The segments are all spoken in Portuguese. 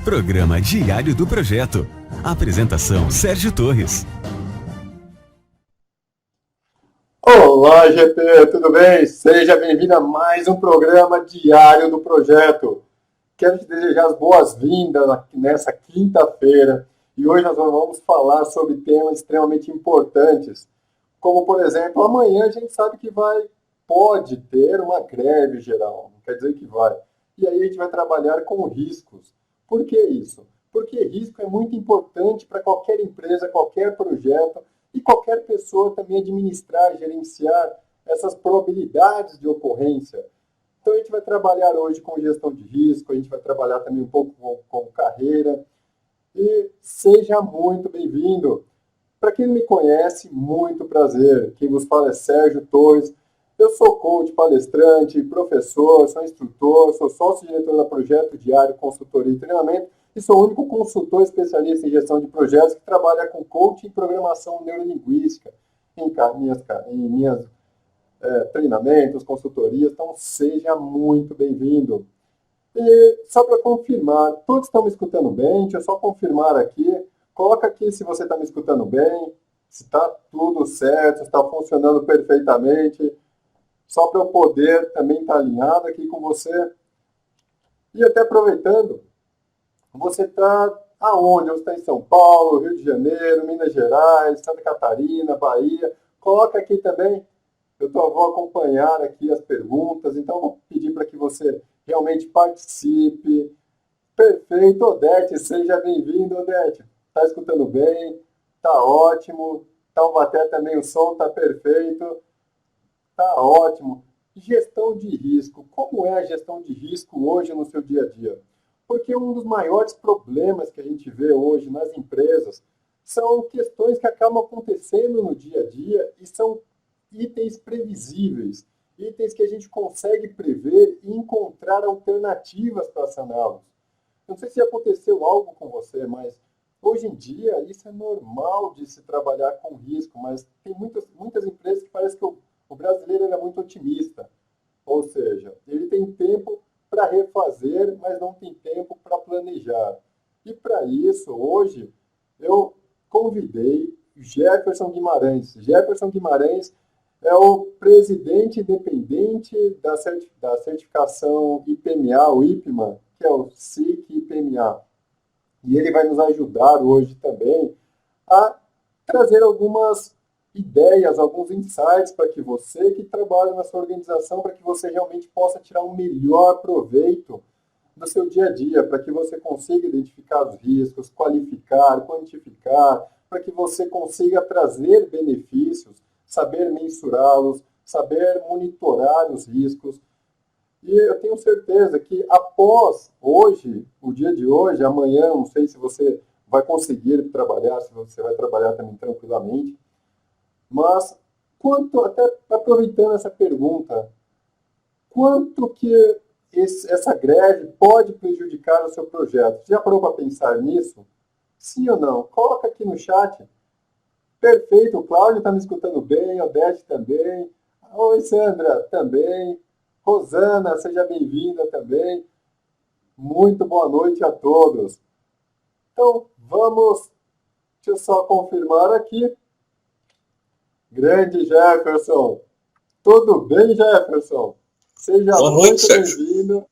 Programa Diário do Projeto. Apresentação Sérgio Torres. Olá, GP, tudo bem? Seja bem-vindo a mais um programa Diário do Projeto. Quero te desejar as boas-vindas nessa quinta-feira e hoje nós vamos falar sobre temas extremamente importantes, como, por exemplo, amanhã a gente sabe que pode ter uma greve geral, não quer dizer que vai. E aí a gente vai trabalhar com riscos. Por que isso? Porque risco é muito importante para qualquer empresa, qualquer projeto e qualquer pessoa também administrar, gerenciar essas probabilidades de ocorrência. Então a gente vai trabalhar hoje com gestão de risco, a gente vai trabalhar também um pouco com carreira. E seja muito bem-vindo. Para quem não me conhece, muito prazer. Quem vos fala é Sérgio Torres. Eu sou coach, palestrante, professor, sou instrutor, sou sócio-diretor da Projeto Diário, consultoria e treinamento e sou o único consultor especialista em gestão de projetos que trabalha com coaching e programação neurolinguística em minhas treinamentos, consultorias. Então, seja muito bem-vindo. E só para confirmar, todos estão me escutando bem? Deixa eu só confirmar aqui. Coloca aqui se você está me escutando bem, se está tudo certo, se está funcionando perfeitamente, só para eu poder também estar alinhado aqui com você. E até aproveitando, você está aonde? Você está em São Paulo, Rio de Janeiro, Minas Gerais, Santa Catarina, Bahia. Coloca aqui também. Vou acompanhar aqui as perguntas, então vou pedir para que você realmente participe. Perfeito, Odete, seja bem-vindo, Odete. Está escutando bem? Está ótimo. Taubaté também o som está perfeito. Está ótimo. Gestão de risco. Como é a gestão de risco hoje no seu dia a dia? Porque um dos maiores problemas que a gente vê hoje nas empresas são questões que acabam acontecendo no dia a dia e são itens previsíveis, itens que a gente consegue prever e encontrar alternativas para saná-los. Não sei se aconteceu algo com você, mas hoje em dia isso é normal de se trabalhar com risco, mas tem muitas empresas que parece que o brasileiro é muito otimista. Ou seja, ele tem tempo para refazer, mas não tem tempo para planejar. E para isso, hoje, eu convidei Jefferson Guimarães. Jefferson Guimarães é o presidente independente da certificação IPMA, o IPMA, que é o SIC IPMA. E ele vai nos ajudar hoje também a trazer algumas ideias, alguns insights para que você que trabalha na sua organização, para que você realmente possa tirar um melhor proveito do seu dia a dia, para que você consiga identificar os riscos, qualificar, quantificar, para que você consiga trazer benefícios, saber mensurá-los, saber monitorar os riscos. E eu tenho certeza que após hoje, o dia de hoje, amanhã, não sei se você vai conseguir trabalhar, se você vai trabalhar também tranquilamente, mas até aproveitando essa pergunta, quanto que essa greve pode prejudicar o seu projeto? Você já parou para pensar nisso? Sim ou não? Coloca aqui no chat. Perfeito, o Cláudio está me escutando bem, a Odete também. Oi, Sandra, também. Rosana, seja bem-vinda também. Muito boa noite a todos. Então, deixa eu só confirmar aqui. Grande Jefferson. Tudo bem, Jefferson? Seja muito bem-vindo.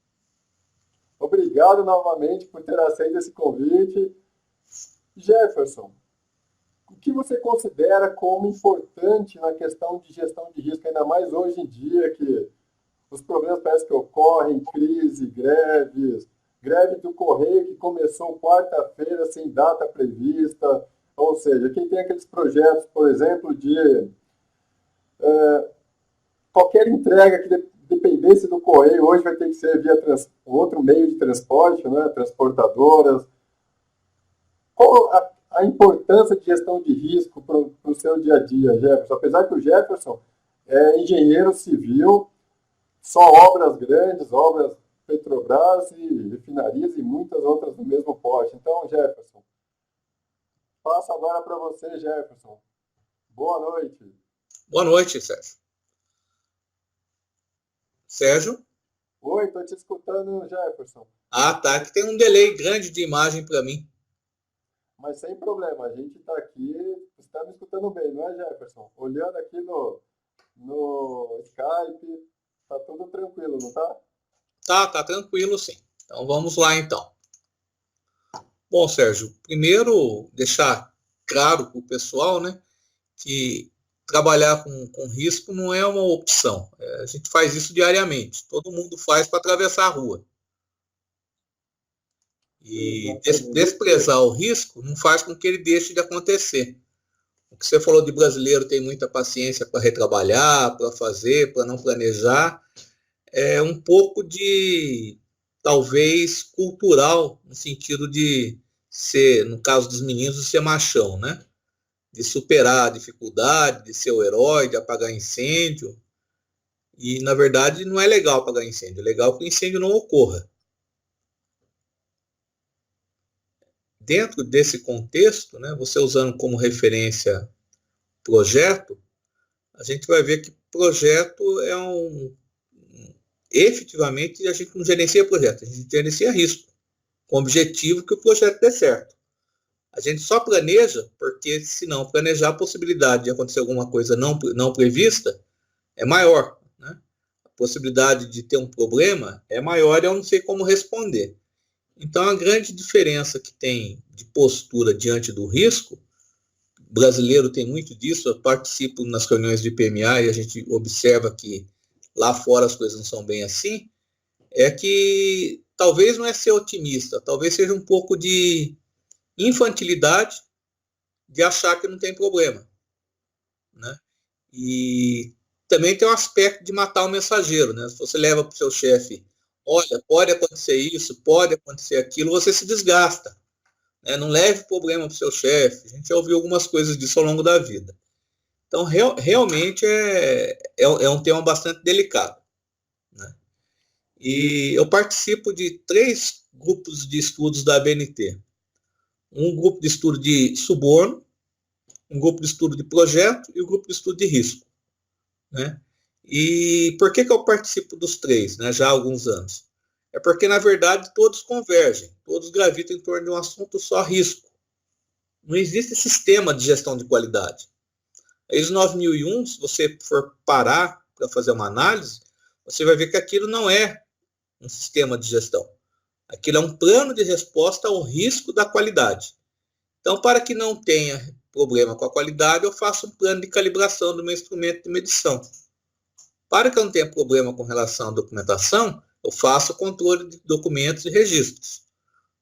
Obrigado novamente por ter aceito esse convite. Jefferson, o que você considera como importante na questão de gestão de risco, ainda mais hoje em dia que os problemas parecem que ocorrem, crise, greves, greve do Correio que começou quarta-feira sem data prevista, ou seja, quem tem aqueles projetos, por exemplo, de qualquer entrega que dependesse do Correio, hoje vai ter que ser via outro meio de transporte, né, transportadoras. Qual a importância de gestão de risco para o seu dia a dia, Jefferson? Apesar que o Jefferson é engenheiro civil, só obras grandes, obras Petrobras e refinarias e muitas outras do mesmo porte. Então, Jefferson, passo agora para você, Jefferson. Boa noite. Boa noite, Sérgio. Sérgio? Oi, estou te escutando, Jefferson. Ah, tá. Que tem um delay grande de imagem para mim. Mas sem problema, a gente está aqui, você está me escutando bem, não é, Jefferson? Olhando aqui no Skype, tá tudo tranquilo, não tá? Tá tranquilo sim. Então vamos lá então. Bom, Sérgio, primeiro deixar claro para o pessoal, né, que trabalhar com risco não é uma opção. A gente faz isso diariamente. Todo mundo faz para atravessar a rua. E Exatamente. desprezar o risco não faz com que ele deixe de acontecer. O que você falou de brasileiro tem muita paciência para retrabalhar, para fazer, para não planejar, é um pouco de, talvez, cultural, no sentido de ser, no caso dos meninos, de ser machão, né? De superar a dificuldade, de ser o herói, de apagar incêndio. E, na verdade, não é legal apagar incêndio. É legal que o incêndio não ocorra. Dentro desse contexto, né, você usando como referência projeto, a gente vai ver que projeto é efetivamente, a gente não gerencia projeto, a gente gerencia risco, com o objetivo que o projeto dê certo. A gente só planeja porque, se não planejar, a possibilidade de acontecer alguma coisa não prevista é maior. Né? A possibilidade de ter um problema é maior e eu não sei como responder. Então, a grande diferença que tem de postura diante do risco, o brasileiro tem muito disso, eu participo nas reuniões de PMA e a gente observa que lá fora as coisas não são bem assim, é que talvez não é ser otimista, talvez seja um pouco de infantilidade de achar que não tem problema, né? E também tem um aspecto de matar o mensageiro, né? Se você leva para o seu chefe, olha, pode acontecer isso, pode acontecer aquilo, você se desgasta, né? Não leve problema para o seu chefe. A gente já ouviu algumas coisas disso ao longo da vida. Então, realmente é um tema bastante delicado, né? E eu participo de 3 grupos de estudos da ABNT. Um grupo de estudo de suborno, um grupo de estudo de projeto e um grupo de estudo de risco. Né? E por que eu participo dos 3, né, já há alguns anos? É porque, na verdade, todos convergem, todos gravitam em torno de um assunto só, risco. Não existe sistema de gestão de qualidade. A ISO 9001, se você for parar para fazer uma análise, você vai ver que aquilo não é um sistema de gestão. Aquilo é um plano de resposta ao risco da qualidade. Então, para que não tenha problema com a qualidade, eu faço um plano de calibração do meu instrumento de medição. Para que eu não tenha problema com relação à documentação, eu faço o controle de documentos e registros.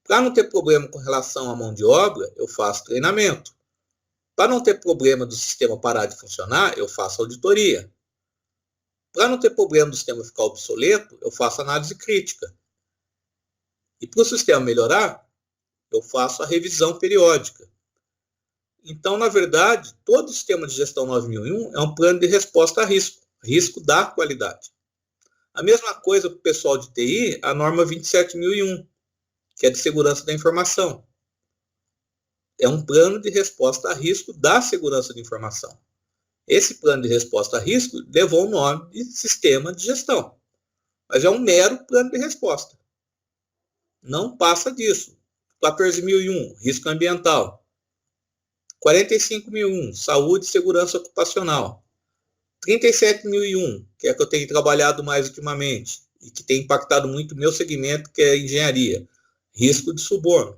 Para não ter problema com relação à mão de obra, eu faço treinamento. Para não ter problema do sistema parar de funcionar, eu faço auditoria. Para não ter problema do sistema ficar obsoleto, eu faço análise crítica. E para o sistema melhorar, eu faço a revisão periódica. Então, na verdade, todo o sistema de gestão 9001 é um plano de resposta a risco, risco da qualidade. A mesma coisa para o pessoal de TI, a norma 27001, que é de segurança da informação. É um plano de resposta a risco da segurança da informação. Esse plano de resposta a risco levou o nome de sistema de gestão, mas é um mero plano de resposta. Não passa disso. 14.001, risco ambiental. 45.001, saúde e segurança ocupacional. 37.001, que é que eu tenho trabalhado mais ultimamente e que tem impactado muito o meu segmento, que é a engenharia. Risco de suborno.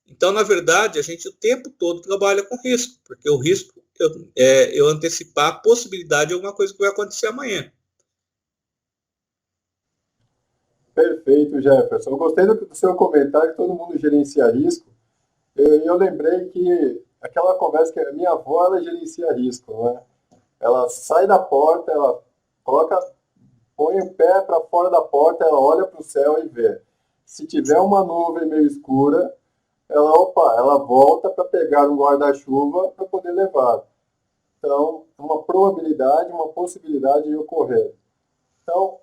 Então, na verdade, a gente o tempo todo trabalha com risco, porque o risco é eu antecipar a possibilidade de alguma coisa que vai acontecer amanhã. Perfeito, Jefferson. Eu gostei do seu comentário que todo mundo gerencia risco. Eu lembrei que aquela conversa que a minha avó, ela gerencia risco, né? Ela sai da porta, ela coloca, põe o pé para fora da porta, ela olha para o céu e vê. Se tiver uma nuvem meio escura, ela volta para pegar um guarda-chuva para poder levar. Então, uma probabilidade, uma possibilidade de ocorrer. Então,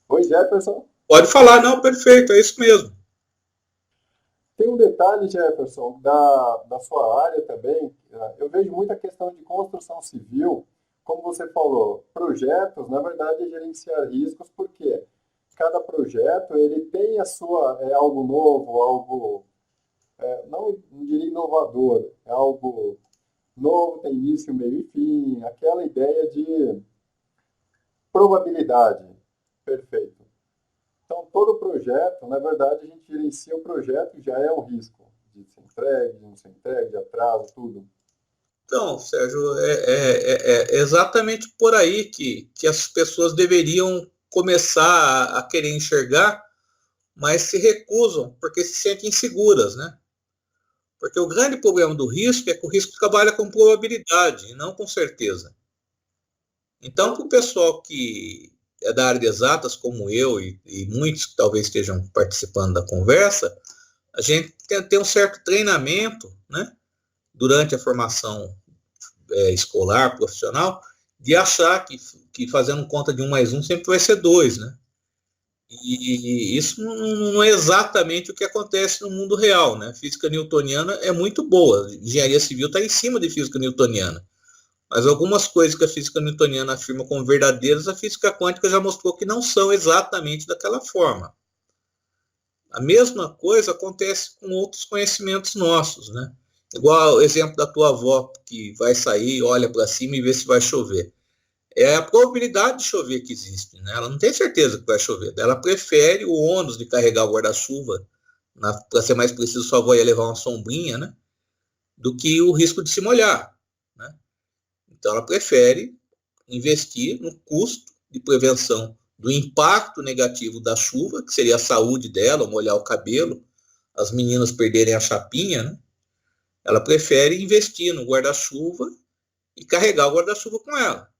oi Jefferson. Pode falar, não, perfeito, é isso mesmo. Tem um detalhe, Jefferson, da sua área também. Eu vejo muita questão de construção civil. como você falou, projetos, na verdade, é gerenciar riscos, porque cada projeto ele tem a sua, é algo novo, algo, não diria inovador, é algo novo, tem início, meio e fim, aquela ideia de probabilidade. Perfeito. Então, todo projeto, na verdade, a gente gerencia o projeto e já é um risco de ser entregue, de não ser entregue, de atraso, tudo. Então, Sérgio, é exatamente por aí que as pessoas deveriam começar a querer enxergar, mas se recusam porque se sentem inseguras, né? Porque o grande problema do risco é que o risco trabalha com probabilidade e não com certeza. Então, para o pessoal que é da área de exatas, como eu e muitos que talvez estejam participando da conversa, a gente tem que ter um certo treinamento, né, durante a formação escolar, profissional, de achar que fazendo conta de 1 mais 1 sempre vai ser 2, né? E isso não é exatamente o que acontece no mundo real, né? Física newtoniana é muito boa, engenharia civil está em cima de física newtoniana, mas algumas coisas que a física newtoniana afirma como verdadeiras, a física quântica já mostrou que não são exatamente daquela forma. A mesma coisa acontece com outros conhecimentos nossos, né? Igual o exemplo da tua avó, que vai sair, olha para cima e vê se vai chover. É a probabilidade de chover que existe, né? Ela não tem certeza que vai chover. Ela prefere o ônus de carregar o guarda-chuva, para ser mais preciso, sua avó ia levar uma sombrinha, né? Do que o risco de se molhar, né? Então ela prefere investir no custo de prevenção do impacto negativo da chuva, que seria a saúde dela, molhar o cabelo, as meninas perderem a chapinha, né? Ela prefere investir no guarda-chuva e carregar o guarda-chuva com ela.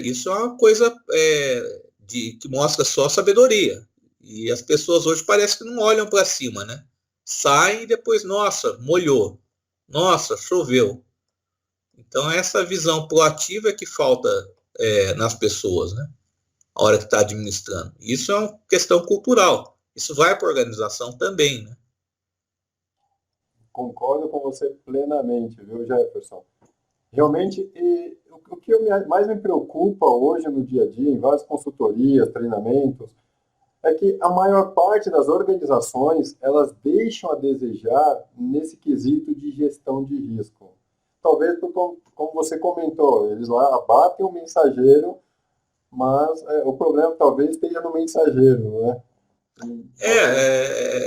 Isso é uma coisa que mostra só sabedoria. E as pessoas hoje parecem que não olham para cima, né? Saem e depois, nossa, molhou. Nossa, choveu. Então, essa visão proativa é que falta nas pessoas, né? A hora que está administrando. Isso é uma questão cultural. Isso vai para a organização também, né? Concordo com você plenamente, viu, Jefferson? Realmente, o que mais me preocupa hoje no dia a dia, em várias consultorias, treinamentos, é que a maior parte das organizações, elas deixam a desejar nesse quesito de gestão de risco. Talvez, como você comentou, eles lá abatem o mensageiro, mas o problema talvez esteja no mensageiro, né?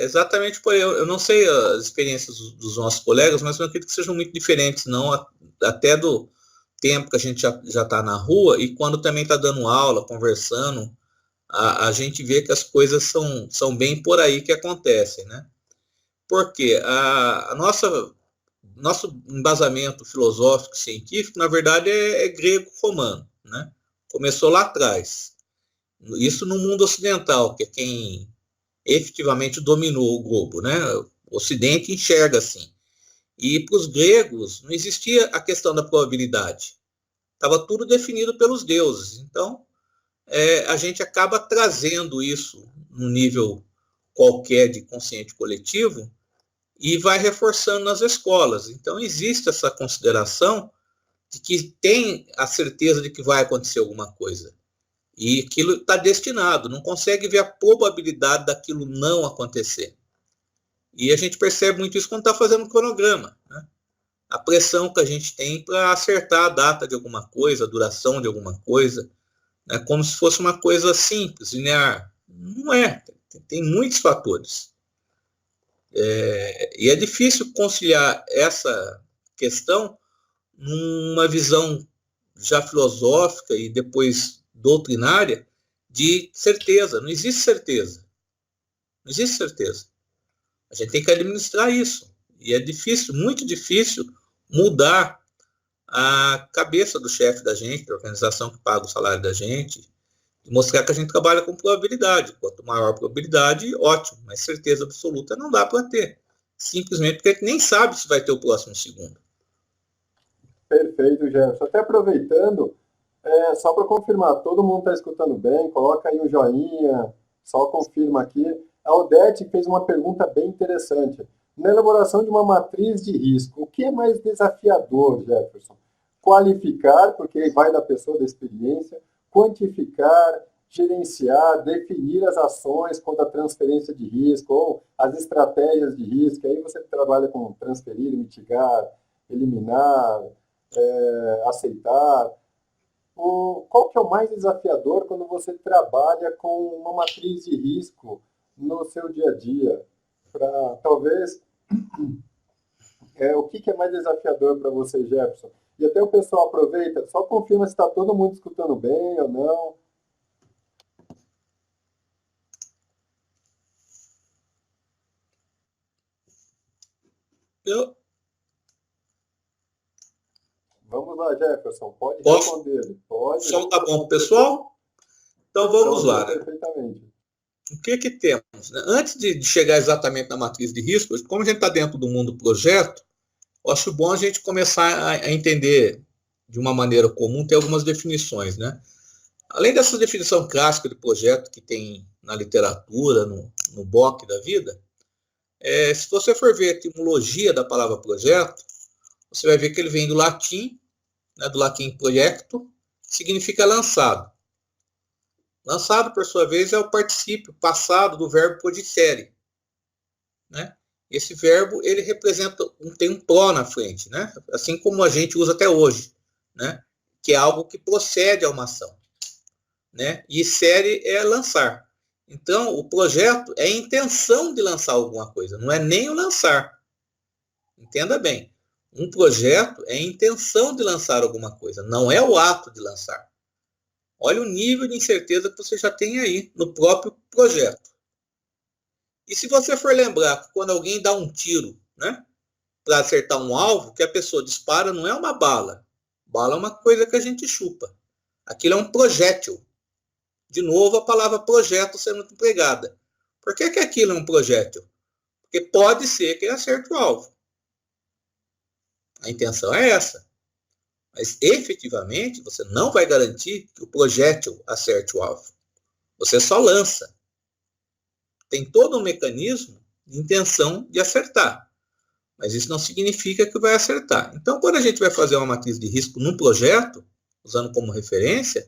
Exatamente por aí. Eu não sei as experiências dos nossos colegas, mas eu acredito que sejam muito diferentes, não até do tempo que a gente já está na rua e quando também está dando aula, conversando, a gente vê que as coisas são bem por aí que acontecem, né? Porque nosso embasamento filosófico, científico, na verdade, é grego-romano, né? Começou lá atrás. Isso no mundo ocidental, que é quem efetivamente dominou o globo, né? O Ocidente enxerga assim. E para os gregos não existia a questão da probabilidade. Estava tudo definido pelos deuses. Então, a gente acaba trazendo isso num nível qualquer de consciente coletivo e vai reforçando nas escolas. Então, existe essa consideração de que tem a certeza de que vai acontecer alguma coisa. E aquilo está destinado, não consegue ver a probabilidade daquilo não acontecer. E a gente percebe muito isso quando está fazendo o cronograma, né? A pressão que a gente tem para acertar a data de alguma coisa, a duração de alguma coisa, né? Como se fosse uma coisa simples, linear. Não é, tem muitos fatores. E é difícil conciliar essa questão numa visão já filosófica e depois doutrinária de certeza. Não existe certeza. Não existe certeza. A gente tem que administrar isso. E é difícil, muito difícil, mudar a cabeça do chefe da gente, da organização que paga o salário da gente, e mostrar que a gente trabalha com probabilidade. Quanto maior a probabilidade, ótimo. Mas certeza absoluta não dá para ter. Simplesmente porque a gente nem sabe se vai ter o próximo segundo. Perfeito, Jefferson. Até aproveitando, só para confirmar, todo mundo está escutando bem, coloca aí um joinha, só confirma aqui. A Odete fez uma pergunta bem interessante. Na elaboração de uma matriz de risco, o que é mais desafiador, Jefferson? qualificar, porque vai da pessoa, da experiência, quantificar, gerenciar, definir as ações quanto à transferência de risco, ou as estratégias de risco. Aí você trabalha com transferir, mitigar, eliminar, aceitar. Qual que é o mais desafiador quando você trabalha com uma matriz de risco no seu dia a dia? Talvez, o que é mais desafiador para você, Jefferson? E até o pessoal aproveita, só confirma se está todo mundo escutando bem ou não. Vamos lá, Jefferson, pode responder. Pode. O som tá bom, pessoal? Então vamos lá. Perfeitamente. O que temos? Antes de chegar exatamente na matriz de risco, como a gente está dentro do mundo projeto, eu acho bom a gente começar a entender de uma maneira comum, ter algumas definições, né? Além dessa definição clássica de projeto que tem na literatura, no BOC da vida, se você for ver a etimologia da palavra projeto, você vai ver que ele vem do latim, né, do latim projecto, que significa lançado. Lançado, por sua vez, é o particípio passado do verbo podicere, né? Esse verbo, ele representa, tem um pró na frente, né? Assim como a gente usa até hoje, né? Que é algo que procede a uma ação, né? E sere é lançar. Então, o projeto é a intenção de lançar alguma coisa, não é nem o lançar. Entenda bem. Um projeto é a intenção de lançar alguma coisa, não é o ato de lançar. Olha o nível de incerteza que você já tem aí no próprio projeto. E se você for lembrar que quando alguém dá um tiro, né, para acertar um alvo, que a pessoa dispara, não é uma bala. Bala é uma coisa que a gente chupa. Aquilo é um projétil. De novo, a palavra projeto sendo empregada. Por que aquilo é um projétil? Porque pode ser que ele acerte o alvo. A intenção é essa. Mas, efetivamente, você não vai garantir que o projétil acerte o alvo. Você só lança. Tem todo um mecanismo de intenção de acertar. Mas isso não significa que vai acertar. Então, quando a gente vai fazer uma matriz de risco num projeto, usando como referência,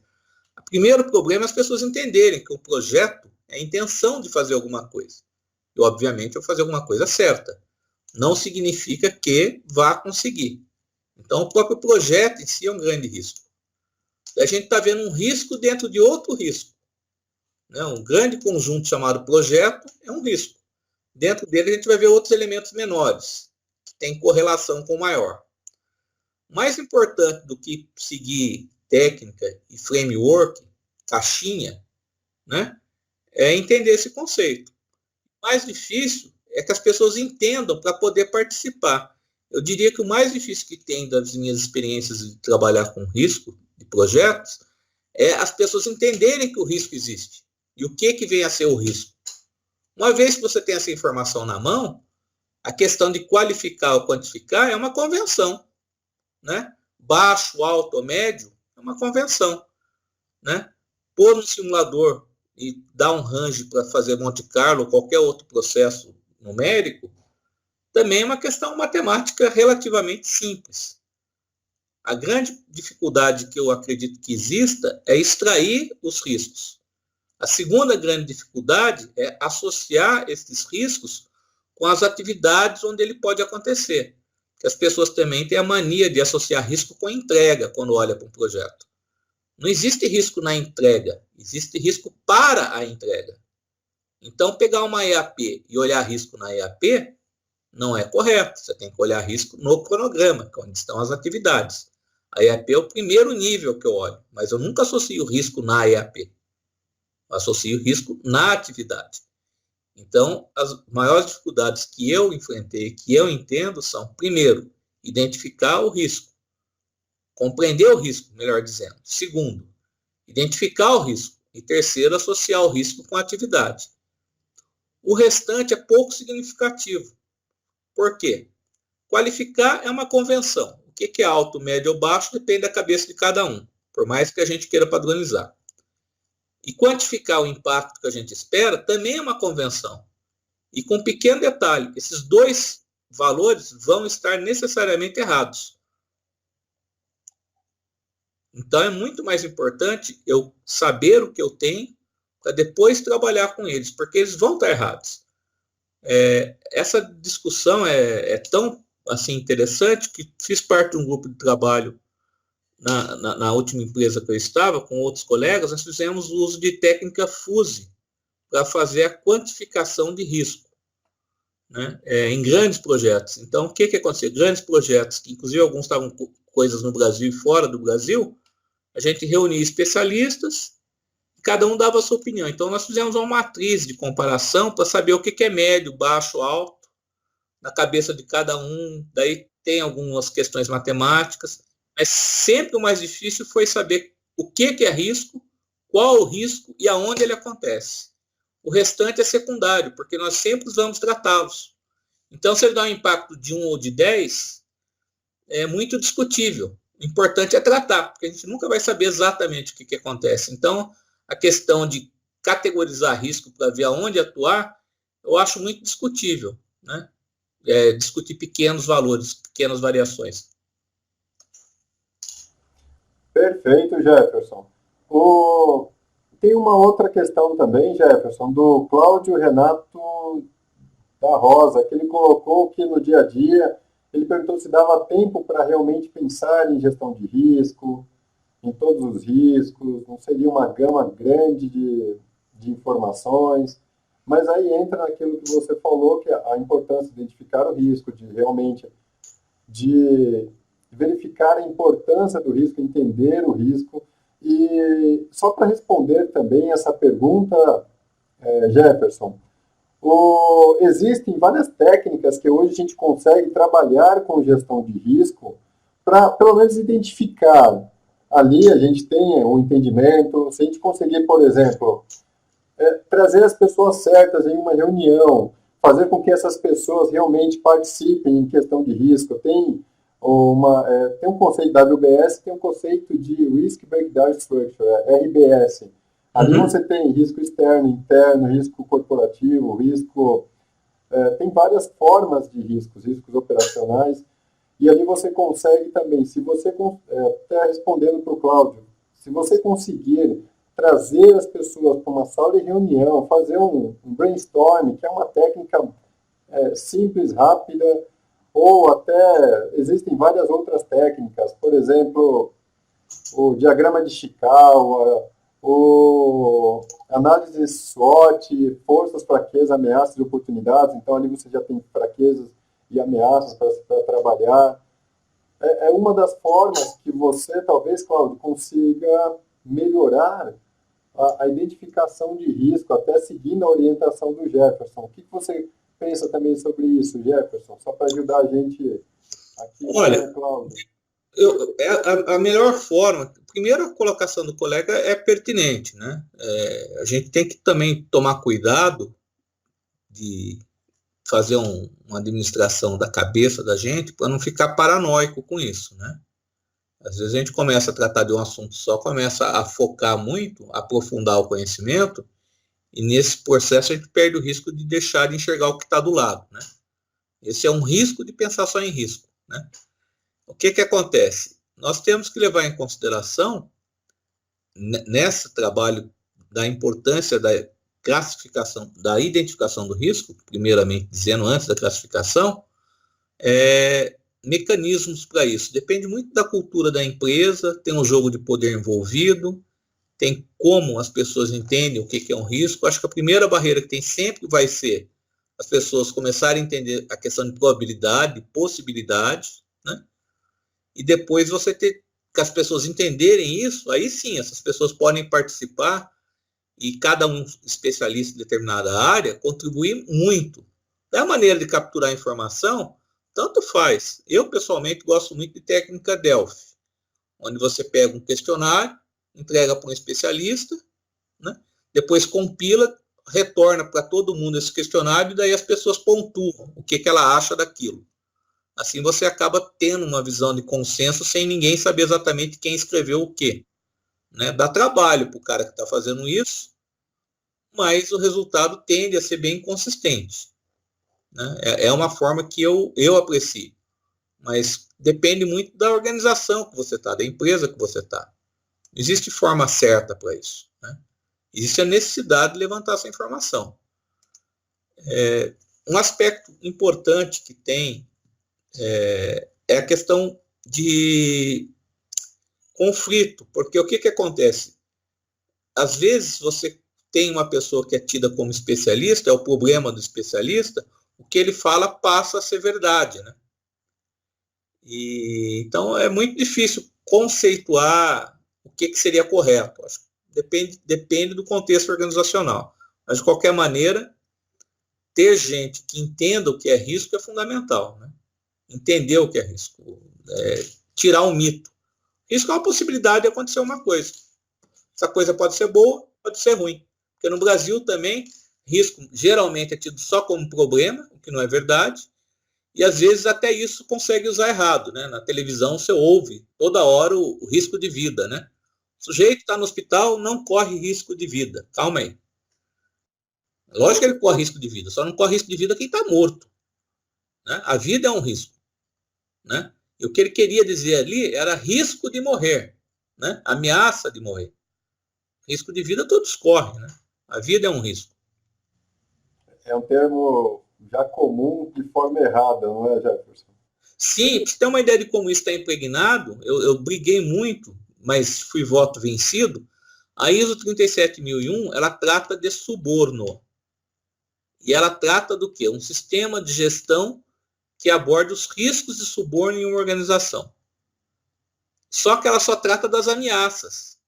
o primeiro problema é as pessoas entenderem que o projeto é a intenção de fazer alguma coisa. E, obviamente, eu vou fazer alguma coisa certa. Não significa que vá conseguir. Então, o próprio projeto em si é um grande risco. A gente está vendo um risco dentro de outro risco. Né? Um grande conjunto chamado projeto é um risco. Dentro dele, a gente vai ver outros elementos menores, que têm correlação com o maior. Mais importante do que seguir técnica e framework, caixinha, né, é entender esse conceito. O mais difícil é que as pessoas entendam para poder participar. Eu diria que o mais difícil que tem das minhas experiências de trabalhar com risco de projetos é as pessoas entenderem que o risco existe e o que vem a ser o risco. Uma vez que você tem essa informação na mão, a questão de qualificar ou quantificar é uma convenção, né? Baixo, alto ou médio é uma convenção, né? Pôr no simulador e dar um range para fazer Monte Carlo ou qualquer outro processo numérico também é uma questão matemática relativamente simples. A grande dificuldade que eu acredito que exista é extrair os riscos. A segunda grande dificuldade é associar esses riscos com as atividades onde ele pode acontecer. Que as pessoas também têm a mania de associar risco com entrega quando olham para um projeto. Não existe risco na entrega, existe risco para a entrega. Então, pegar uma EAP e olhar risco na EAP não é correto. Você tem que olhar risco no cronograma, que é onde estão as atividades. A EAP é o primeiro nível que eu olho, mas eu nunca associo risco na EAP. Eu associo risco na atividade. Então, as maiores dificuldades que eu enfrentei, que eu entendo, são, primeiro, identificar o risco. Compreender o risco, melhor dizendo. Segundo, identificar o risco. E terceiro, associar o risco com a atividade. O restante é pouco significativo. Por quê? Qualificar é uma convenção. O que é alto, médio ou baixo depende da cabeça de cada um, por mais que a gente queira padronizar. E quantificar o impacto que a gente espera também é uma convenção. E com um pequeno detalhe, esses dois valores vão estar necessariamente errados. Então, é muito mais importante eu saber o que eu tenho para depois trabalhar com eles, porque eles vão estar errados. Essa discussão é tão assim, interessante que fiz parte de um grupo de trabalho na última empresa que eu estava, com outros colegas. Nós fizemos o uso de técnica FUSE para fazer a quantificação de risco, né, em grandes projetos. Então, o que aconteceu? Grandes projetos, que inclusive alguns estavam com coisas no Brasil e fora do Brasil, a gente reunia especialistas, cada um dava a sua opinião. Então, nós fizemos uma matriz de comparação para saber o que é médio, baixo, alto, na cabeça de cada um. Daí tem algumas questões matemáticas, mas sempre o mais difícil foi saber o que é risco, qual o risco e aonde ele acontece. O restante é secundário, porque nós sempre vamos tratá-los. Então, se ele dá um impacto de 1 ou de 10, é muito discutível. O importante é tratar, porque a gente nunca vai saber exatamente o que acontece. Então, a questão de categorizar risco para ver aonde atuar, eu acho muito discutível, né? Discutir pequenos valores, pequenas variações. Perfeito, Jefferson. Tem uma outra questão também, Jefferson, do Cláudio Renato da Rosa, que ele colocou que no dia a dia, ele perguntou se dava tempo para realmente pensar em gestão de risco, em todos os riscos, não seria uma gama grande de informações, mas aí entra naquilo que você falou, que é a importância de identificar o risco, de realmente de verificar a importância do risco, entender o risco. E só para responder também essa pergunta, Jefferson, existem várias técnicas que hoje a gente consegue trabalhar com gestão de risco para, pelo menos, identificar. Ali a gente tem um entendimento, se a gente conseguir, por exemplo, trazer as pessoas certas em uma reunião, fazer com que essas pessoas realmente participem em questão de risco. Tem um conceito da WBS, tem um conceito de Risk Breakdown Structure, RBS. Ali você tem risco externo, interno, risco corporativo, risco... tem várias formas de riscos operacionais, e ali você consegue também, se você, até respondendo para o Cláudio, se você conseguir trazer as pessoas para uma sala de reunião, fazer um brainstorm, que é uma técnica simples, rápida, ou até existem várias outras técnicas, por exemplo, o diagrama de Chikawa, análise SWOT, forças, fraquezas, ameaças e oportunidades. Então ali você já tem fraquezas e ameaças para trabalhar. É uma das formas que você, talvez, Cláudio, consiga melhorar a identificação de risco, até seguindo a orientação do Jefferson. O que você pensa também sobre isso, Jefferson? Só para ajudar a gente aqui. Olha, Cláudio. A melhor forma, primeiro a colocação do colega é pertinente, né? A gente tem que também tomar cuidado de fazer uma administração da cabeça da gente para não ficar paranoico com isso, né? Às vezes a gente começa a tratar de um assunto só, começa a focar muito, a aprofundar o conhecimento, e nesse processo a gente perde o risco de deixar de enxergar o que está do lado, né? Esse é um risco de pensar só em risco, né? O que acontece? Nós temos que levar em consideração, nesse trabalho, da importância da classificação, da identificação do risco, primeiramente dizendo, antes da classificação, mecanismos para isso. Depende muito da cultura da empresa, tem um jogo de poder envolvido, tem como as pessoas entendem o que é um risco. Acho que a primeira barreira que tem sempre vai ser as pessoas começarem a entender a questão de probabilidade, possibilidade, né? E depois você ter que as pessoas entenderem isso, aí sim, essas pessoas podem participar e cada um especialista em determinada área contribuir muito. Da maneira de capturar informação, tanto faz. Eu, pessoalmente, gosto muito de técnica Delphi, onde você pega um questionário, entrega para um especialista, né? Depois compila, retorna para todo mundo esse questionário, e daí as pessoas pontuam o que ela acha daquilo. Assim você acaba tendo uma visão de consenso sem ninguém saber exatamente quem escreveu o quê, né? Dá trabalho para o cara que está fazendo isso, mas o resultado tende a ser bem consistente, né? É uma forma que eu aprecio, mas depende muito da organização que você está, da empresa que você está. Não existe forma certa para isso, né? Existe a necessidade de levantar essa informação. Um aspecto importante que tem é a questão de conflito, porque o que acontece? Às vezes você tem uma pessoa que é tida como especialista, é o problema do especialista, o que ele fala passa a ser verdade, né? Então é muito difícil conceituar o que seria correto. Acho que depende do contexto organizacional. Mas, de qualquer maneira, ter gente que entenda o que é risco é fundamental, né? Entender o que é risco, tirar um mito. Risco é uma possibilidade de acontecer uma coisa. Essa coisa pode ser boa, pode ser ruim. Porque no Brasil também, risco geralmente é tido só como problema, o que não é verdade, e às vezes até isso consegue usar errado, né? Na televisão você ouve toda hora o risco de vida, né? O sujeito está no hospital, não corre risco de vida. Calma aí. Lógico que ele corre risco de vida, só não corre risco de vida quem está morto, né? A vida é um risco, né? E o que ele queria dizer ali era risco de morrer, né? Ameaça de morrer. Risco de vida todos correm, né? A vida é um risco. É um termo já comum de forma errada, não é, Jefferson? Sim, para você ter uma ideia de como isso está impregnado, eu briguei muito, mas fui voto vencido. A ISO 37001, ela trata de suborno. E ela trata do quê? Um sistema de gestão que aborda os riscos de suborno em uma organização. Só que ela só trata das ameaças.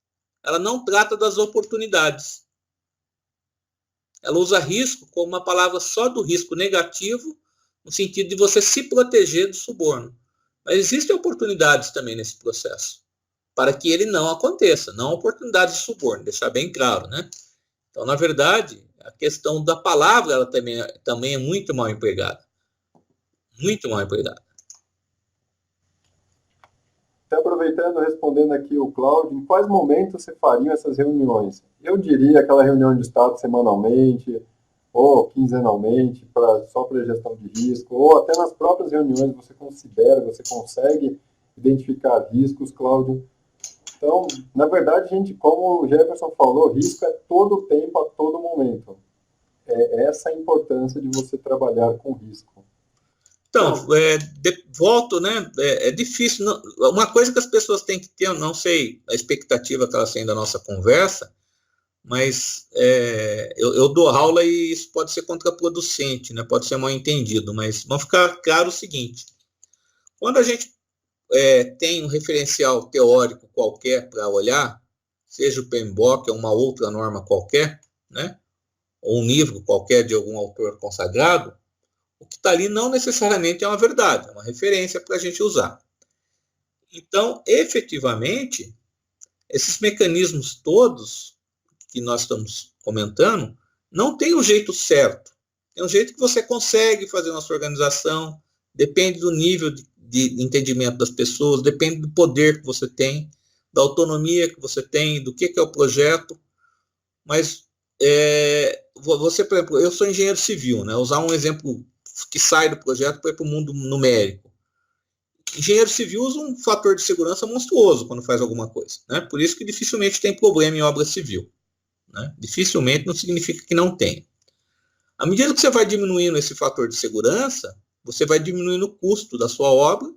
Ela não trata das oportunidades. Ela usa risco como uma palavra só do risco negativo, no sentido de você se proteger do suborno. Mas existem oportunidades também nesse processo, para que ele não aconteça, não oportunidades de suborno, deixar bem claro, né? Então, na verdade, a questão da palavra ela também é muito mal empregada. Muito mal empregada. Até aproveitando, respondendo aqui o Cláudio, em quais momentos você faria essas reuniões? Eu diria aquela reunião de estado semanalmente, ou quinzenalmente, só para gestão de risco, ou até nas próprias reuniões você consegue identificar riscos, Cláudio. Então, na verdade, gente, como o Jefferson falou, risco é todo o tempo, a todo momento. É essa a importância de você trabalhar com risco. Então, volto, né? É difícil. Não, uma coisa que as pessoas têm que ter, eu não sei a expectativa que elas têm da nossa conversa, mas eu dou aula e isso pode ser contraproducente, né? Pode ser mal entendido, mas vamos ficar claro o seguinte: quando a gente tem um referencial teórico qualquer para olhar, seja o PMBOK ou uma outra norma qualquer, né? Ou um livro qualquer de algum autor consagrado, o que está ali não necessariamente é uma verdade, é uma referência para a gente usar. Então, efetivamente, esses mecanismos todos que nós estamos comentando, não tem um jeito certo. Tem um jeito que você consegue fazer na sua organização, depende do nível de entendimento das pessoas, depende do poder que você tem, da autonomia que você tem, do que é o projeto. Mas você, por exemplo, eu sou engenheiro civil, né? Usar um exemplo que sai do projeto para ir para o mundo numérico. Engenheiro civil usa um fator de segurança monstruoso quando faz alguma coisa, né? Por isso que dificilmente tem problema em obra civil, né? Dificilmente não significa que não tem. À medida que você vai diminuindo esse fator de segurança, você vai diminuindo o custo da sua obra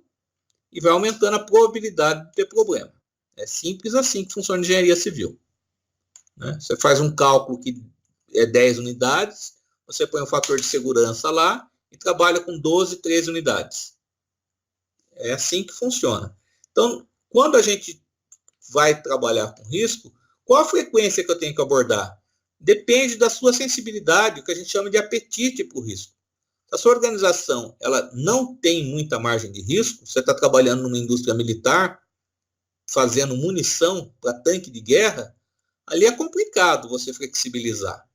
e vai aumentando a probabilidade de ter problema. É simples assim que funciona a engenharia civil, né? Você faz um cálculo que é 10 unidades, você põe um fator de segurança lá e trabalha com 12, 13 unidades. É assim que funciona. Então, quando a gente vai trabalhar com risco, qual a frequência que eu tenho que abordar? Depende da sua sensibilidade, o que a gente chama de apetite para o risco. Se a sua organização ela não tem muita margem de risco, você está trabalhando numa indústria militar, fazendo munição para tanque de guerra, ali é complicado você flexibilizar,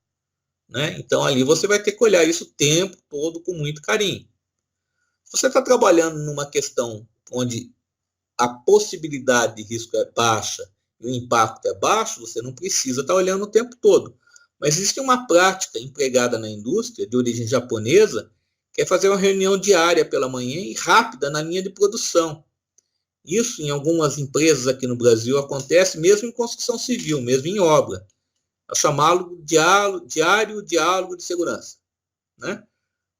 né? Então, ali você vai ter que olhar isso o tempo todo com muito carinho. Se você está trabalhando numa questão onde a possibilidade de risco é baixa e o impacto é baixo, você não precisa estar olhando o tempo todo. Mas existe uma prática empregada na indústria, de origem japonesa, que é fazer uma reunião diária pela manhã e rápida na linha de produção. Isso em algumas empresas aqui no Brasil acontece mesmo em construção civil, mesmo em obra. Eu chamá-lo diário diálogo de segurança, né?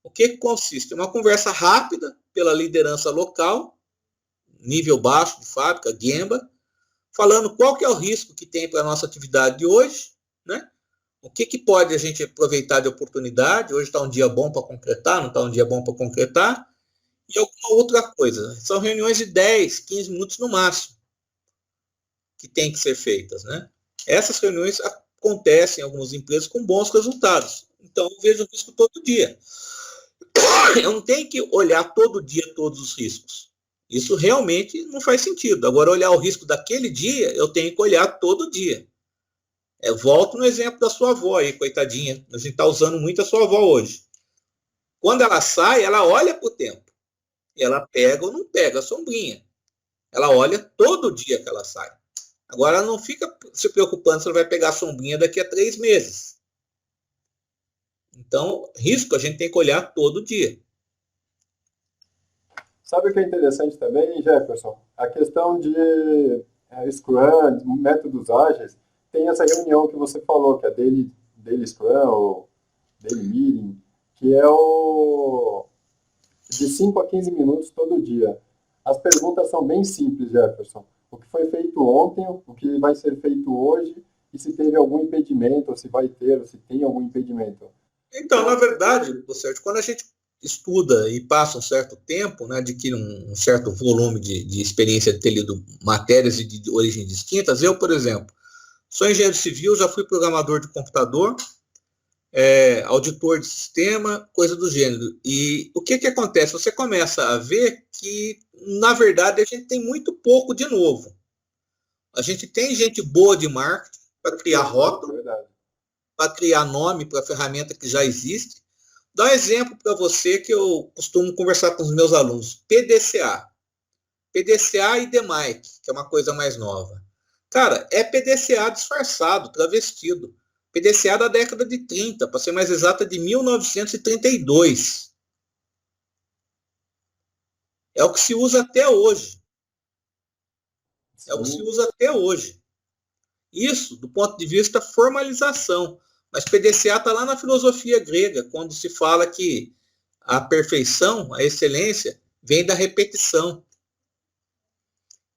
O que consiste? Uma conversa rápida pela liderança local, nível baixo de fábrica, Gemba, falando qual que é o risco que tem para a nossa atividade de hoje, né? O que pode a gente aproveitar de oportunidade? Hoje está um dia bom para concretar, não está um dia bom para concretar. E alguma outra coisa. São reuniões de 10, 15 minutos no máximo que tem que ser feitas, né? Essas reuniões acontecem em algumas empresas com bons resultados. Então, eu vejo o risco todo dia. Eu não tenho que olhar todo dia todos os riscos. Isso realmente não faz sentido. Agora, olhar o risco daquele dia, eu tenho que olhar todo dia. Volto no exemplo da sua avó aí, coitadinha. A gente está usando muito a sua avó hoje. Quando ela sai, ela olha para o tempo. E ela pega ou não pega a sombrinha. Ela olha todo dia que ela sai. Agora, ela não fica se preocupando se ela vai pegar a sombrinha daqui a 3 meses. Então, risco a gente tem que olhar todo dia. Sabe o que é interessante também, Jefferson? A questão de Scrum, métodos ágeis, tem essa reunião que você falou, que é Daily Scrum, ou Daily Meeting, que é de 5 a 15 minutos todo dia. As perguntas são bem simples, Jefferson. O que foi feito ontem, o que vai ser feito hoje, e se teve algum impedimento, ou se vai ter, ou se tem algum impedimento. Então, na verdade, Sérgio, quando a gente estuda e passa um certo tempo, né, adquire um certo volume de experiência de ter lido matérias de origem distintas, eu, por exemplo, sou engenheiro civil, já fui programador de computador, auditor de sistema, coisa do gênero. E o que acontece? Você começa a ver que, na verdade, a gente tem muito pouco de novo. A gente tem gente boa de marketing para criar rótulo, para criar nome para a ferramenta que já existe. Dá um exemplo para você que eu costumo conversar com os meus alunos. PDCA e DMAIC, que é uma coisa mais nova. Cara, é PDCA disfarçado, travestido. PDCA da década de 30, para ser mais exata, de 1932. É o que se usa até hoje. É o que se usa até hoje. Isso, do ponto de vista formalização. Mas PDCA está lá na filosofia grega, quando se fala que a perfeição, a excelência, vem da repetição.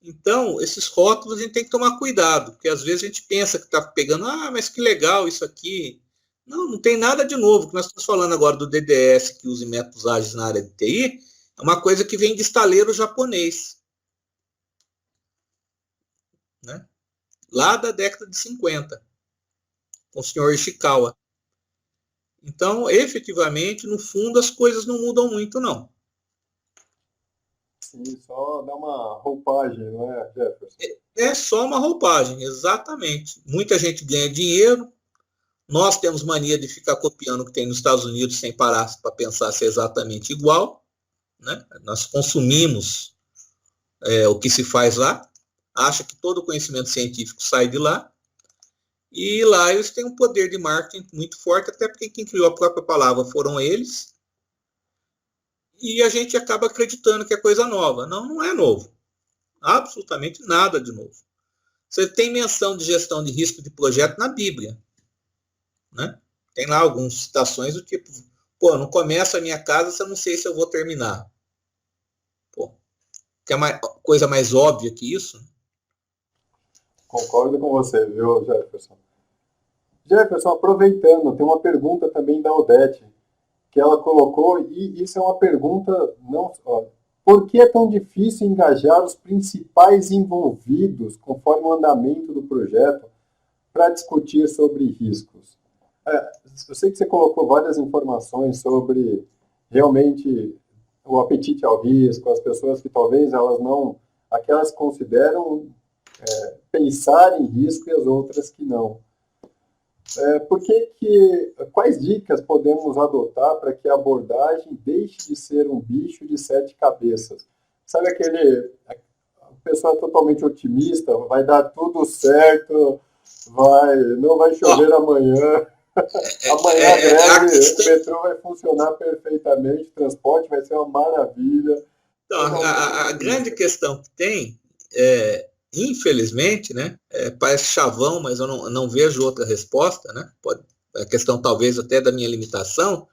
Então, esses rótulos a gente tem que tomar cuidado, porque às vezes a gente pensa que está pegando, mas que legal isso aqui. Não tem nada de novo. O que nós estamos falando agora do DDS, que usa métodos ágeis na área de TI, é uma coisa que vem de estaleiro japonês. Né? Lá da década de 50. Com o senhor Ishikawa. Então, efetivamente, no fundo, as coisas não mudam muito, não. Sim, só dá uma roupagem, não é, Jefferson? É só uma roupagem, exatamente. Muita gente ganha dinheiro, nós temos mania de ficar copiando o que tem nos Estados Unidos sem parar para pensar se é exatamente igual. Né? Nós consumimos o que se faz lá, acha que todo o conhecimento científico sai de lá, e lá eles têm um poder de marketing muito forte, até porque quem criou a própria palavra foram eles, e a gente acaba acreditando que é coisa nova. Não é novo. Absolutamente nada de novo. Você tem menção de gestão de risco de projeto na Bíblia. Né? Tem lá algumas citações do tipo, não começo a minha casa se eu não sei se eu vou terminar. Que é coisa mais óbvia que isso? Concordo com você, viu, Jefferson? Jefferson, aproveitando, tem uma pergunta também da Odete, que ela colocou, e isso é uma pergunta, por que é tão difícil engajar os principais envolvidos, conforme o andamento do projeto, para discutir sobre riscos? Eu sei que você colocou várias informações sobre, realmente, o apetite ao risco, as pessoas que talvez elas não, aquelas que consideram pensar em risco e as outras que não. Quais dicas podemos adotar para que a abordagem deixe de ser um bicho de 7 cabeças? Sabe a pessoa é totalmente otimista, vai dar tudo certo, não vai chover amanhã. Amanhã a greve, o metrô vai funcionar perfeitamente, o transporte vai ser uma maravilha. Então, a grande questão que tem infelizmente, né, parece chavão, mas eu não vejo outra resposta, né, a questão talvez até da minha limitação,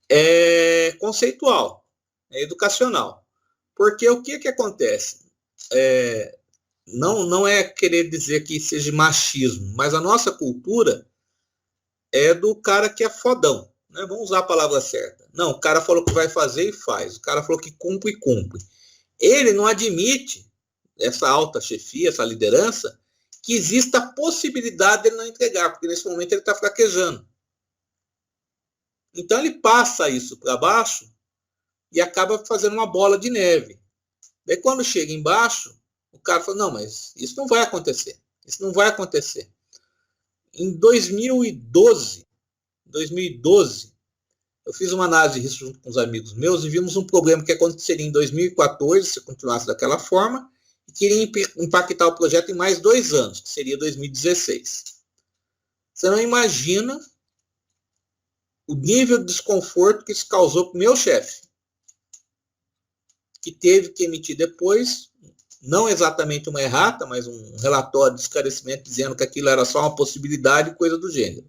é conceitual, é educacional. Porque o que acontece? Não é querer dizer que seja machismo, mas a nossa cultura é do cara que é fodão, né? Vamos usar a palavra certa. Não, o cara falou que vai fazer e faz. O cara falou que cumpre e cumpre. Ele não admite, essa alta chefia, essa liderança, que exista a possibilidade dele não entregar, porque nesse momento ele está fraquejando. Então ele passa isso para baixo e acaba fazendo uma bola de neve. Daí quando chega embaixo, o cara fala, não, mas isso não vai acontecer. Isso não vai acontecer. Em 2012, eu fiz uma análise de risco junto com os amigos meus e vimos um problema que aconteceria em 2014, se continuasse daquela forma, e que iria impactar o projeto em mais 2 anos, que seria 2016. Você não imagina o nível de desconforto que isso causou para o meu chefe, que teve que emitir depois, não exatamente uma errata, mas um relatório de esclarecimento dizendo que aquilo era só uma possibilidade e coisa do gênero.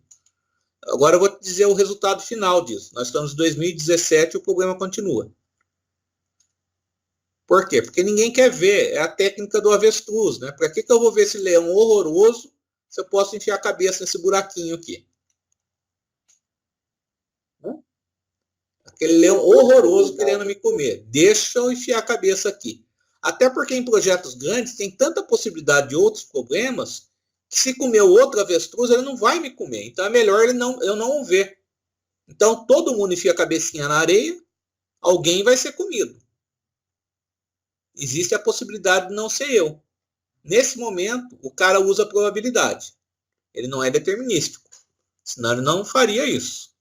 Agora eu vou te dizer o resultado final disso. Nós estamos em 2017 e o problema continua. Por quê? Porque ninguém quer ver. É a técnica do avestruz, né? Para que eu vou ver esse leão horroroso se eu posso enfiar a cabeça nesse buraquinho aqui? Aquele leão horroroso querendo me comer. Deixa eu enfiar a cabeça aqui. Até porque em projetos grandes tem tanta possibilidade de outros problemas que se comer o outro avestruz, ele não vai me comer. Então é melhor eu não o ver. Então todo mundo enfia a cabecinha na areia, alguém vai ser comido. Existe a possibilidade de não ser eu. Nesse momento, o cara usa a probabilidade. Ele não é determinístico. Senão ele não faria isso.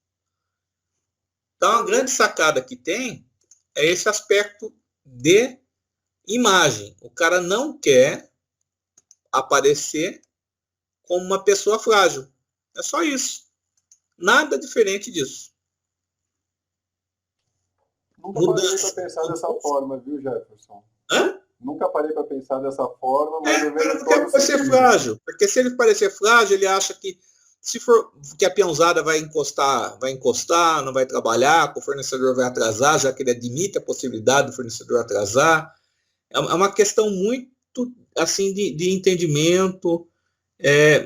Então a grande sacada que tem é esse aspecto de imagem. O cara não quer aparecer como uma pessoa frágil. É só isso. Nada diferente disso. Nunca parei para pensar dessa forma, viu, Jefferson? Hã? Nunca parei para pensar dessa forma, mas eu vejo Ele não quer parecer frágil. Porque se ele parecer frágil, ele acha que se for que a peãozada vai encostar, não vai trabalhar, que o fornecedor vai atrasar, já que ele admite a possibilidade do fornecedor atrasar. É uma questão muito assim de entendimento,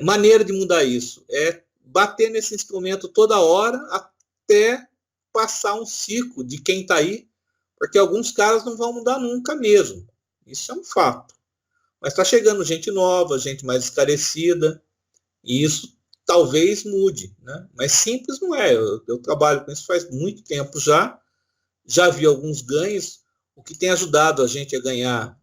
maneira de mudar isso. É bater nesse instrumento toda hora até passar um ciclo de quem está aí, porque alguns caras não vão mudar nunca mesmo. Isso é um fato. Mas está chegando gente nova, gente mais esclarecida, e isso talvez mude, né? Mas simples não é. Eu trabalho com isso faz muito tempo já vi alguns ganhos. O que tem ajudado a gente a ganhar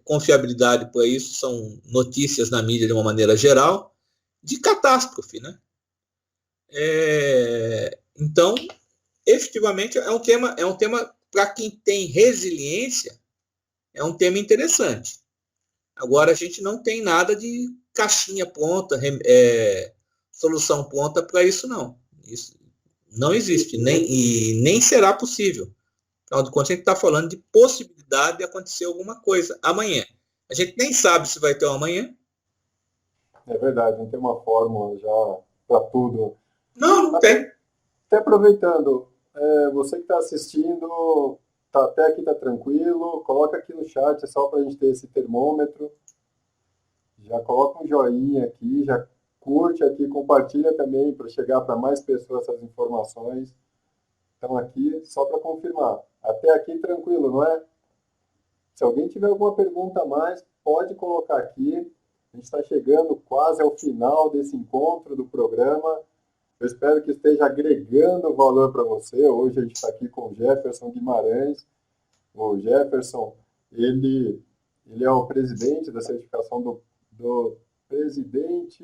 confiabilidade para isso são notícias na mídia de uma maneira geral, de catástrofe, né? Então, efetivamente, é um tema para quem tem resiliência, é um tema interessante. Agora, a gente não tem nada de caixinha pronta, solução pronta para isso, não. Isso não existe, nem será possível. Afinal de contas, a gente está falando de possibilidade de acontecer alguma coisa amanhã. A gente nem sabe se vai ter um amanhã. É verdade, não tem uma fórmula já para tudo. Não tem. Até aproveitando, você que está assistindo, até aqui está tranquilo, coloca aqui no chat, só para a gente ter esse termômetro. Já coloca um joinha aqui, já curte aqui, compartilha também para chegar para mais pessoas essas informações. Então aqui, só para confirmar. Até aqui tranquilo, não é? Se alguém tiver alguma pergunta a mais, pode colocar aqui. A gente está chegando quase ao final desse encontro do programa. Eu espero que esteja agregando valor para você. Hoje a gente está aqui com o Jefferson Guimarães. O Jefferson, ele é o presidente da certificação do presidente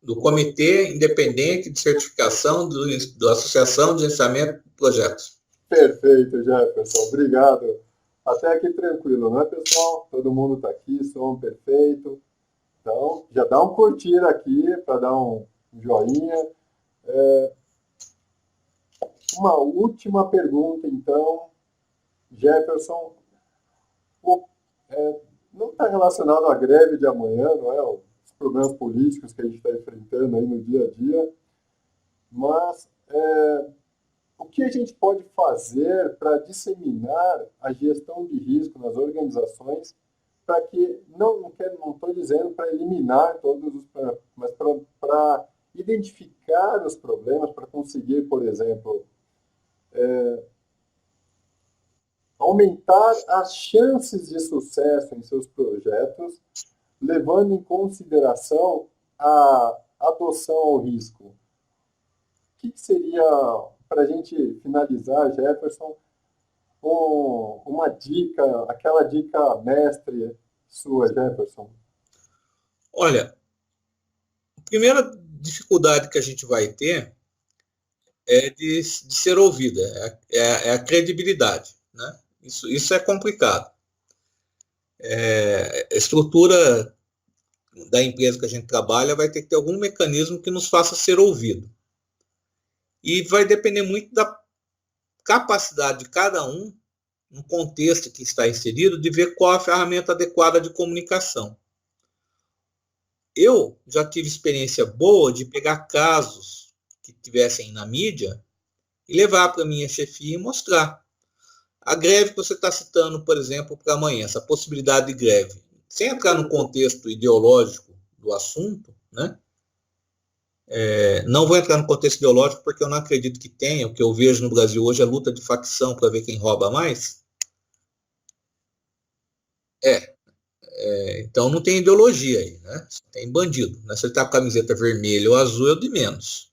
do Comitê Independente de Certificação da Associação de Gerenciamento de Projetos. Perfeito, Jefferson. Obrigado. Até aqui tranquilo, não é, pessoal? Todo mundo está aqui, som perfeito. Então, já dá um curtir aqui para dar um joinha. Uma última pergunta, então. Jefferson, não está relacionado à greve de amanhã, não é? Os problemas políticos que a gente está enfrentando aí no dia a dia, mas o que a gente pode fazer para disseminar a gestão de risco nas organizações para que, não estou dizendo para eliminar todos os problemas, mas para identificar os problemas, para conseguir, por exemplo, aumentar as chances de sucesso em seus projetos, levando em consideração a adoção ao risco. O que seria, para a gente finalizar, Jefferson, uma dica, aquela dica mestre sua, Jefferson? Olha, a primeira dificuldade que a gente vai ter é de ser ouvida, é a credibilidade, né? Isso é complicado. A estrutura da empresa que a gente trabalha vai ter que ter algum mecanismo que nos faça ser ouvido. E vai depender muito da capacidade de cada um, no contexto que está inserido, de ver qual a ferramenta adequada de comunicação. Eu já tive experiência boa de pegar casos que tivessem na mídia e levar para a minha chefia e mostrar. A greve que você está citando, por exemplo, para amanhã, essa possibilidade de greve, sem entrar no contexto ideológico do assunto, né? Não vou entrar no contexto ideológico porque eu não acredito que tenha. O que eu vejo no Brasil hoje é luta de facção para ver quem rouba mais. Então não tem ideologia aí, né? Tem bandido, né? Se ele está com a camiseta vermelha ou azul, é o de menos.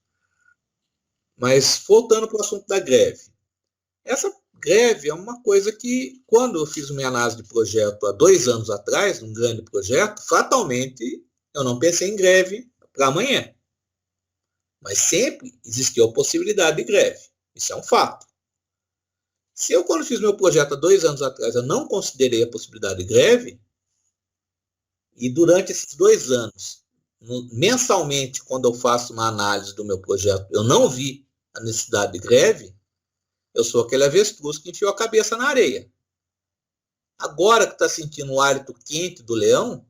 Mas voltando para o assunto da greve. Essa greve é uma coisa que, quando eu fiz minha análise de projeto há 2 anos atrás, num grande projeto, fatalmente eu não pensei em greve para amanhã. Mas sempre existiu a possibilidade de greve. Isso é um fato. Se eu, quando fiz meu projeto há 2 anos atrás, eu não considerei a possibilidade de greve, e durante esses 2 anos, mensalmente, quando eu faço uma análise do meu projeto, eu não vi a necessidade de greve, eu sou aquele avestruz que enfiou a cabeça na areia. Agora que está sentindo o hálito quente do leão,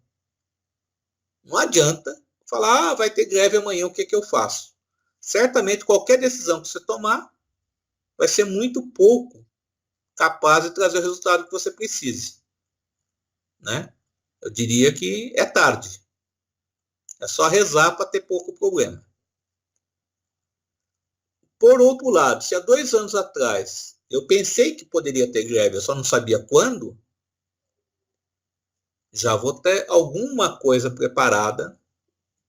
não adianta falar, vai ter greve amanhã, o que eu faço? Certamente qualquer decisão que você tomar vai ser muito pouco capaz de trazer o resultado que você precise, né? Eu diria que é tarde. É só rezar para ter pouco problema. Por outro lado, se há 2 anos atrás eu pensei que poderia ter greve, eu só não sabia quando, já vou ter alguma coisa preparada,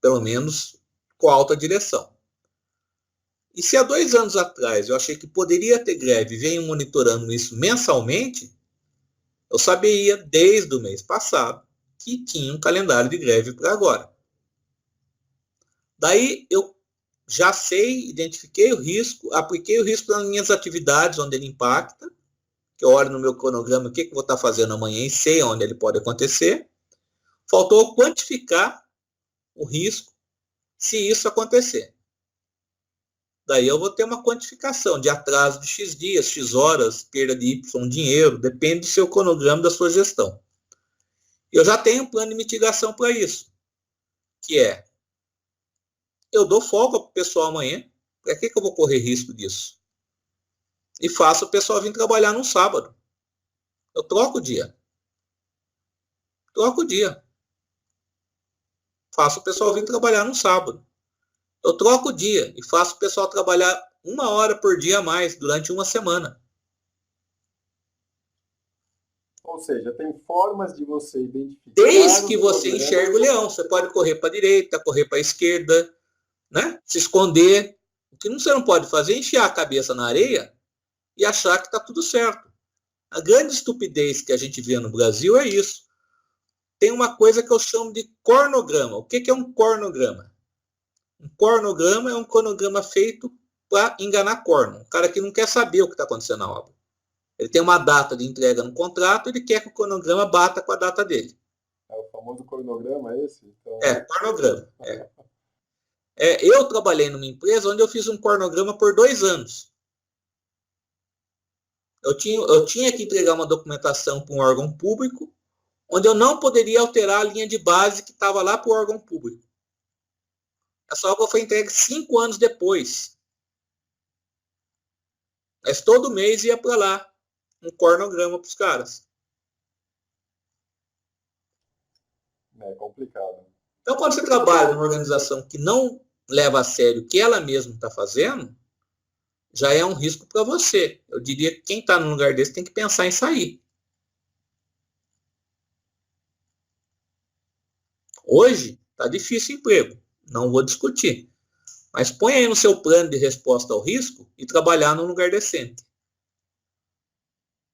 pelo menos com alta direção. E se há 2 anos atrás eu achei que poderia ter greve e venho monitorando isso mensalmente, eu sabia desde o mês passado que tinha um calendário de greve para agora. Daí eu já sei, identifiquei o risco, apliquei o risco nas minhas atividades onde ele impacta, que eu olho no meu cronograma o que eu vou estar fazendo amanhã e sei onde ele pode acontecer. Faltou quantificar o risco se isso acontecer. Daí eu vou ter uma quantificação de atraso de X dias, X horas, perda de Y dinheiro, depende do seu cronograma, da sua gestão. Eu já tenho um plano de mitigação para isso, que é, eu dou folga para o pessoal amanhã, para que eu vou correr risco disso? E faço o pessoal vir trabalhar no sábado. Eu troco o dia. Faço o pessoal vir trabalhar no sábado. Eu troco o dia e faço o pessoal trabalhar 1 hora por dia a mais durante uma semana. Ou seja, tem formas de você identificar... Desde que você enxerga o leão. Você pode correr para a direita, correr para a esquerda, né? Se esconder. O que você não pode fazer é enfiar a cabeça na areia e achar que está tudo certo. A grande estupidez que a gente vê no Brasil é isso. Tem uma coisa que eu chamo de cornograma. O que é um cornograma? Um cornograma é um cronograma feito para enganar corno. O cara que não quer saber o que está acontecendo na obra. Ele tem uma data de entrega no contrato, ele quer que o cronograma bata com a data dele. É o famoso cronograma esse? Então... Cornograma. Eu trabalhei numa empresa onde eu fiz um cornograma por 2 anos. Eu tinha que entregar uma documentação para um órgão público onde eu não poderia alterar a linha de base que estava lá para o órgão público. Essa obra foi entregue 5 anos depois. Mas todo mês ia para lá um cronograma para os caras. É complicado. Então, quando você trabalha numa organização que não leva a sério o que ela mesma está fazendo, já é um risco para você. Eu diria que quem está num lugar desse tem que pensar em sair. Hoje está difícil o emprego, não vou discutir. Mas põe aí no seu plano de resposta ao risco e trabalhar num lugar decente.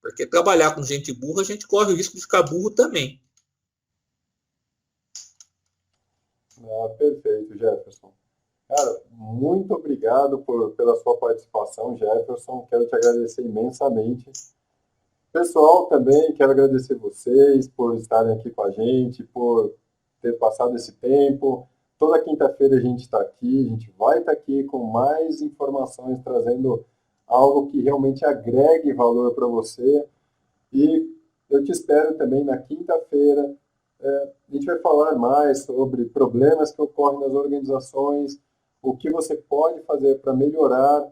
Porque trabalhar com gente burra, a gente corre o risco de ficar burro também. Perfeito, Jefferson. Cara, muito obrigado pela sua participação, Jefferson. Quero te agradecer imensamente. Pessoal, também quero agradecer vocês por estarem aqui com a gente, por ter passado esse tempo. Toda quinta-feira a gente está aqui, a gente vai estar aqui com mais informações, trazendo algo que realmente agregue valor para você. E eu te espero também na quinta-feira. A gente vai falar mais sobre problemas que ocorrem nas organizações, o que você pode fazer para melhorar.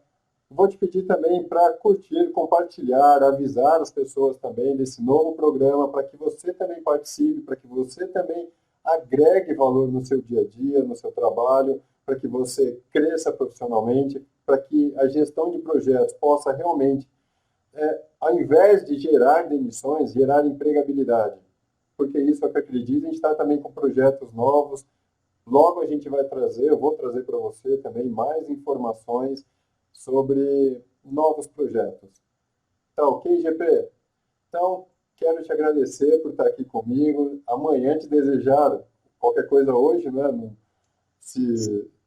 Vou te pedir também para curtir, compartilhar, avisar as pessoas também desse novo programa, para que você também participe, para que você também agregue valor no seu dia a dia, no seu trabalho, para que você cresça profissionalmente, para que a gestão de projetos possa realmente, ao invés de gerar demissões, gerar empregabilidade. Porque isso é o que acredito, a gente está também com projetos novos. Logo a gente vai trazer, eu vou trazer para você também mais informações sobre novos projetos. Tá ok, GP? Então, quero te agradecer por estar aqui comigo. Amanhã te desejar qualquer coisa hoje, né?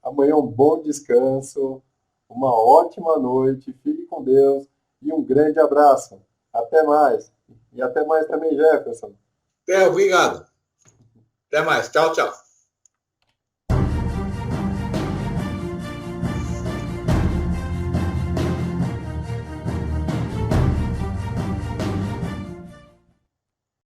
Amanhã um bom descanso, uma ótima noite, fique com Deus e um grande abraço. Até mais. E até mais também, Jefferson. Obrigado. Até mais. Tchau, tchau.